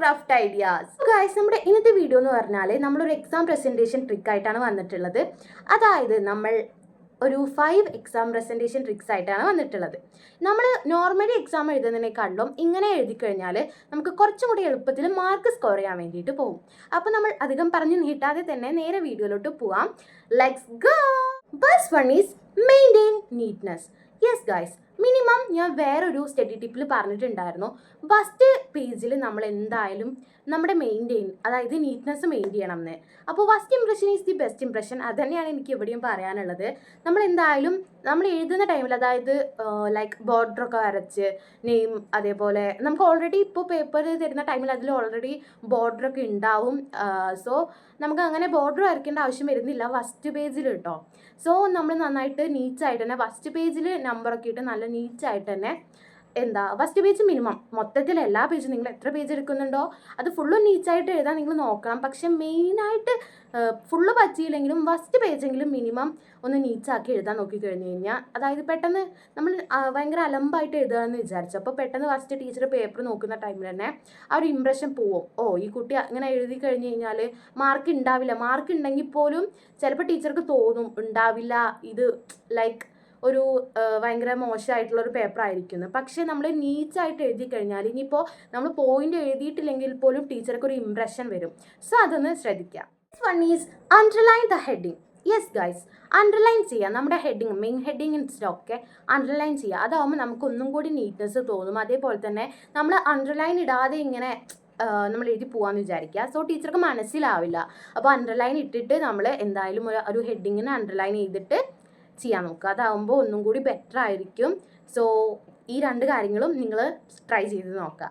Craft ideas. Guys, നമ്മുടെ ഇന്നത്തെ video എന്ന് പറഞ്ഞാൽ നമ്മളൊരു എക്സാം പ്രസൻറ്റേഷൻ ട്രിക്ക് ആയിട്ടാണ് വന്നിട്ടുള്ളത്. അതായത് നമ്മൾ ഒരു 5 എക്സാം പ്രസൻറ്റേഷൻ ട്രിക്സ് ആയിട്ടാണ് വന്നിട്ടുള്ളത്. നമ്മൾ നോർമലി എക്സാം എഴുതുന്നതിനേക്കാളും ഇങ്ങനെ എഴുതി കഴിഞ്ഞാൽ നമുക്ക് കുറച്ചും കൂടി എളുപ്പത്തിൽ മാർക്ക് സ്കോർ ചെയ്യാൻ വേണ്ടിയിട്ട് പോകും. അപ്പോൾ നമ്മൾ അധികം പറഞ്ഞ് നീട്ടാതെ തന്നെ നേരെ വീഡിയോയിലോട്ട് പോവാം. Let's go. First one is maintain neatness. Yes guys, minimum ഞാൻ വേറൊരു സ്റ്റഡി ടിപ്പിൽ പറഞ്ഞിട്ടുണ്ടായിരുന്നു. ഫസ്റ്റ് പേജിൽ നമ്മൾ എന്തായാലും നമ്മുടെ മെയിൻറ്റെയിൻ, അതായത് നീറ്റ്നെസ് മെയിൻറ്റെയിൻ ചെയ്യണം എന്ന്. അപ്പോൾ first impression is the best impression. അത് തന്നെയാണ് എനിക്ക് എവിടെയും പറയാനുള്ളത്. നമ്മൾ എന്തായാലും നമ്മൾ എഴുതുന്ന ടൈമിൽ, അതായത് ലൈക്ക് ബോർഡറൊക്കെ വരച്ച് നെയിം, അതേപോലെ നമുക്ക് ഓൾറെഡി ഇപ്പോൾ പേപ്പർ തരുന്ന ടൈമിൽ അതിൽ ഓൾറെഡി ബോർഡറൊക്കെ ഉണ്ടാവും. സോ നമുക്ക് അങ്ങനെ ബോർഡർ വരയ്ക്കേണ്ട ആവശ്യം വരുന്നില്ല ഫസ്റ്റ് പേജിൽ കേട്ടോ. സോ നമ്മൾ നന്നായിട്ട് നീറ്റായിട്ട് തന്നെ ഫസ്റ്റ് പേജിൽ നമ്പറൊക്കെ ഇട്ട് നല്ല നീറ്റായിട്ട് തന്നെ ഫസ്റ്റ് പേജ് മിനിമം, മൊത്തത്തിൽ എല്ലാ പേജും നിങ്ങൾ എത്ര പേജ് എടുക്കുന്നുണ്ടോ അത് ഫുള്ളും നീറ്റായിട്ട് എഴുതാൻ നിങ്ങൾ നോക്കണം. പക്ഷെ മെയിനായിട്ട് ഫുള്ള് പറ്റിയില്ലെങ്കിലും ഫസ്റ്റ് പേജെങ്കിലും മിനിമം ഒന്ന് നീറ്റാക്കി എഴുതാൻ നോക്കിക്കഴിഞ്ഞ് കഴിഞ്ഞാൽ, അതായത് പെട്ടെന്ന് നമ്മൾ ഭയങ്കര അലമ്പായിട്ട് എഴുതുകയെന്ന് വിചാരിച്ചു, അപ്പോൾ പെട്ടെന്ന് ഫസ്റ്റ് ടീച്ചർ പേപ്പർ നോക്കുന്ന ടൈമിൽ തന്നെ ആ ഒരു ഇംപ്രഷൻ പോവും. ഈ കുട്ടി ഇങ്ങനെ എഴുതി കഴിഞ്ഞ് കഴിഞ്ഞാൽ മാർക്ക് ഉണ്ടാവില്ല. മാർക്ക് ഉണ്ടെങ്കിൽ പോലും ചിലപ്പോൾ ടീച്ചർക്ക് തോന്നും ഉണ്ടാവില്ല, ഇത് ലൈക്ക് ഒരു ഭയങ്കര മോശമായിട്ടുള്ളൊരു പേപ്പർ ആയിരിക്കുന്നു. പക്ഷേ നമ്മൾ നീറ്റായിട്ട് എഴുതി കഴിഞ്ഞാൽ ഇനിയിപ്പോൾ നമ്മൾ പോയിന്റ് എഴുതിയിട്ടില്ലെങ്കിൽ പോലും ടീച്ചർക്ക് ഒരു ഇംപ്രഷൻ വരും. സോ അതൊന്ന് ശ്രദ്ധിക്കുക. One is underline the heading. Yes guys, underline ചെയ്യുക. നമ്മുടെ ഹെഡിങ്, മെയിൻ ഹെഡിങ്ങിനൊക്കെ അണ്ടർലൈൻ ചെയ്യുക. അതാവുമ്പോൾ നമുക്ക് ഒന്നും കൂടി നീറ്റ്നെസ് തോന്നും. അതേപോലെ തന്നെ നമ്മൾ അണ്ടർലൈൻ ഇടാതെ ഇങ്ങനെ നമ്മൾ എഴുതി പോകാമെന്ന് വിചാരിക്കുക. സോ ടീച്ചർക്ക് മനസ്സിലാവില്ല. അപ്പോൾ അണ്ടർലൈൻ ഇട്ടിട്ട് നമ്മൾ എന്തായാലും ഒരു ഹെഡിങ്ങിന് അണ്ടർലൈൻ ചെയ്തിട്ട് ചെയ്യാൻ നോക്കുക. അതാവുമ്പോൾ ഒന്നും കൂടി ബെറ്റർ ആയിരിക്കും. സോ ഈ രണ്ട് കാര്യങ്ങളും നിങ്ങൾ ട്രൈ ചെയ്ത് നോക്കുക.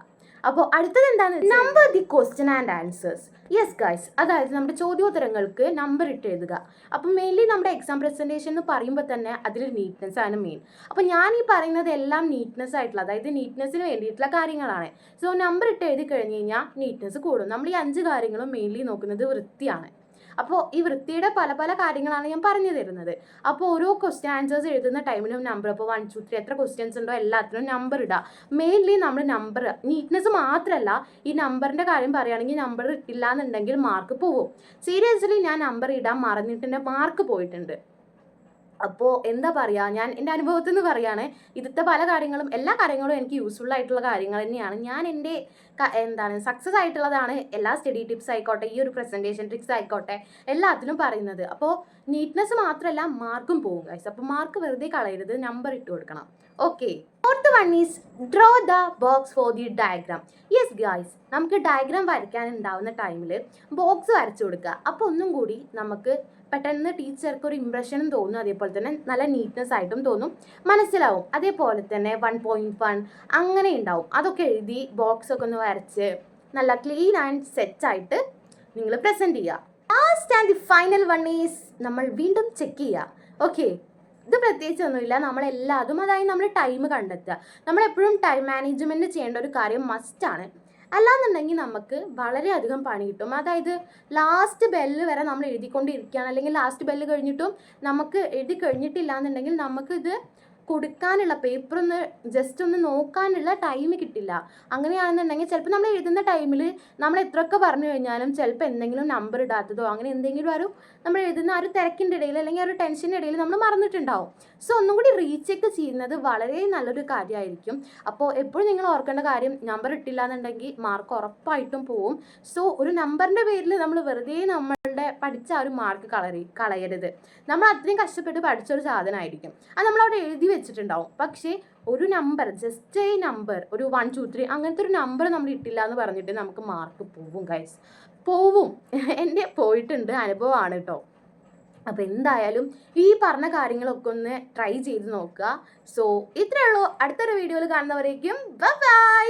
അപ്പോൾ അടുത്തത് എന്താണെന്ന് വെച്ചാൽ number the question and answers. Yes guys, അതായത് നമ്മുടെ ചോദ്യോത്തരങ്ങൾക്ക് നമ്പർ ഇട്ട് എഴുതുക. അപ്പം മെയിൻലി നമ്മുടെ എക്സാം പ്രസൻറ്റേഷൻ എന്ന് പറയുമ്പോൾ തന്നെ അതിൽ നീറ്റ്നെസ് ആണ് മെയിൻ. അപ്പോൾ ഞാൻ ഈ പറയുന്നത് എല്ലാം നീറ്റ്നെസ് ആയിട്ടുള്ള, അതായത് നീറ്റ്നെസ്സിന് വേണ്ടിയിട്ടുള്ള കാര്യങ്ങളാണ്. സോ നമ്പർ ഇട്ട് എഴുതി കഴിഞ്ഞ് കഴിഞ്ഞാൽ നീറ്റ്നെസ് കൂടും. നമ്മൾ ഈ 5 കാര്യങ്ങളും മെയിൻലി നോക്കുന്നത് വൃത്തിയാണ്. അപ്പോൾ ഈ വൃത്തിയുടെ പല പല കാര്യങ്ങളാണ് ഞാൻ പറഞ്ഞു തരുന്നത്. അപ്പോൾ ഓരോ ക്വസ്റ്റ്യൻ ആൻസേഴ്സ് എഴുതുന്ന ടൈമിലും നമ്പർ, അപ്പോൾ 1 2 3 എത്ര ക്വസ്റ്റ്യൻസ് ഉണ്ടോ എല്ലാത്തിനും നമ്പർ ഇടുക. മെയിൻലി നമ്മൾ നമ്പർ, നീറ്റ്നെസ് മാത്രമല്ല, ഈ നമ്പറിൻ്റെ കാര്യം പറയുകയാണെങ്കിൽ നമ്പർ ഇട്ടില്ല എന്നുണ്ടെങ്കിൽ മാർക്ക് പോവും. സീരിയസ്ലി ഞാൻ നമ്പർ ഇടാൻ മറന്നിട്ട് എൻ്റെ മാർക്ക് പോയിട്ടുണ്ട്. അപ്പോൾ എന്താ പറയുക, ഞാൻ എൻ്റെ അനുഭവത്തിൽ നിന്ന് പറയുകയാണ്. ഇതിലത്തെ പല കാര്യങ്ങളും, എല്ലാ കാര്യങ്ങളും എനിക്ക് യൂസ്ഫുൾ ആയിട്ടുള്ള കാര്യങ്ങൾ തന്നെയാണ്. ഞാൻ എൻ്റെ സക്സസ് ആയിട്ടുള്ളതാണ് എല്ലാ സ്റ്റഡി ടിപ്സ് ആയിക്കോട്ടെ, ഈ ഒരു പ്രസൻറ്റേഷൻ ട്രിക്സ് ആയിക്കോട്ടെ, എല്ലാത്തിലും പറയുന്നത്. അപ്പോൾ നീറ്റ്നെസ് മാത്രമല്ല മാർക്കും പോകും ഗൈസ്. അപ്പോൾ മാർക്ക് വെറുതെ കളയരുത്, നമ്പർ ഇട്ട് കൊടുക്കണം. Okay. Fourth one is draw the box for the diagram. Yes guys, നമുക്ക് ഡയഗ്രാം വരയ്ക്കാൻ ഉണ്ടാവുന്ന ടൈമിൽ ബോക്സ് വരച്ചു കൊടുക്കുക. അപ്പോൾ ഒന്നും കൂടി നമുക്ക് പെട്ടെന്ന് ടീച്ചർക്ക് ഒരു ഇംപ്രഷനും തോന്നും. അതേപോലെ തന്നെ നല്ല നീറ്റ്നെസ് ആയിട്ടും തോന്നും, മനസ്സിലാവും. അതേപോലെ തന്നെ 1.1 അങ്ങനെ ഉണ്ടാവും. അതൊക്കെ എഴുതി ബോക്സൊക്കെ ഒന്ന് വരച്ച് നല്ല ക്ലീൻ ആൻഡ് സെറ്റായിട്ട് നിങ്ങൾ പ്രസൻറ്റ് ചെയ്യുക. Last and the final one is നമ്മൾ വീണ്ടും ചെക്ക് ചെയ്യുക. ഓക്കെ, ഇത് പ്രത്യേകിച്ചൊന്നുമില്ല, നമ്മളെല്ലാതും, അതായത് നമ്മൾ ടൈം കണ്ടെത്തുക. നമ്മളെപ്പോഴും ടൈം മാനേജ്മെൻറ്റ് ചെയ്യേണ്ട ഒരു കാര്യം മസ്റ്റാണ്. അല്ലാന്നുണ്ടെങ്കിൽ നമുക്ക് വളരെയധികം പണി കിട്ടും. അതായത് ലാസ്റ്റ് ബെല്ല് വരെ നമ്മൾ എഴുതിക്കൊണ്ടിരിക്കുകയാണ്, അല്ലെങ്കിൽ ലാസ്റ്റ് ബെല്ല് കഴിഞ്ഞിട്ടും നമുക്ക് എഴുതി കഴിഞ്ഞിട്ടില്ല എന്നുണ്ടെങ്കിൽ നമുക്കിത് കൊടുക്കാനുള്ള പേപ്പർ ഒന്ന് ജസ്റ്റ് ഒന്ന് നോക്കാനുള്ള ടൈം കിട്ടില്ല. അങ്ങനെയാണെന്നുണ്ടെങ്കിൽ ചിലപ്പോൾ നമ്മൾ എഴുതുന്ന ടൈമിൽ നമ്മൾ എത്രയൊക്കെ പറഞ്ഞു കഴിഞ്ഞാലും ചിലപ്പോൾ എന്തെങ്കിലും നമ്പർ ഇടാത്തതോ അങ്ങനെ എന്തെങ്കിലും നമ്മൾ എഴുതുന്ന ഒരു തിരക്കിൻ്റെ ഇടയിൽ അല്ലെങ്കിൽ ഒരു ടെൻഷൻ്റെ ഇടയിൽ നമ്മൾ മറന്നിട്ടുണ്ടാവും. സോ ഒന്നും കൂടി റീചെക്ക് ചെയ്യുന്നത് വളരെ നല്ലൊരു കാര്യമായിരിക്കും. അപ്പോൾ എപ്പോഴും നിങ്ങൾ ഓർക്കേണ്ട കാര്യം, നമ്പർ ഇട്ടില്ല എന്നുണ്ടെങ്കിൽ മാർക്ക് ഉറപ്പായിട്ടും പോവും. സോ ഒരു നമ്പറിൻ്റെ പേരിൽ നമ്മൾ വെറുതെ നമ്മളുടെ പഠിച്ച ആ ഒരു മാർക്ക് കളയരുത്. നമ്മൾ അത്രയും കഷ്ടപ്പെട്ട് പഠിച്ചൊരു സാധനമായിരിക്കും, അത് നമ്മളവിടെ എഴുതി വെച്ചിട്ടുണ്ടാവും. പക്ഷേ ഒരു നമ്പർ, ജസ്റ്റ് ഈ നമ്പർ, ഒരു 1 2 3 അങ്ങനത്തെ ഒരു നമ്പർ നമ്മൾ ഇട്ടില്ല എന്ന് പറഞ്ഞിട്ട് നമുക്ക് മാർക്ക് പോവും ഗൈസ്, പോവും. എൻ്റെ പോയിട്ടുണ്ട്, അനുഭവമാണ് കേട്ടോ. അപ്പോൾ എന്തായാലും ഈ പറഞ്ഞ കാര്യങ്ങളൊക്കെ ഒന്ന് ട്രൈ ചെയ്ത് നോക്കുക. സോ ഇത്രയേ ഉള്ളൂ. അടുത്തൊരു വീഡിയോയിൽ കാണുന്നവരേക്കും ബൈ ബൈ.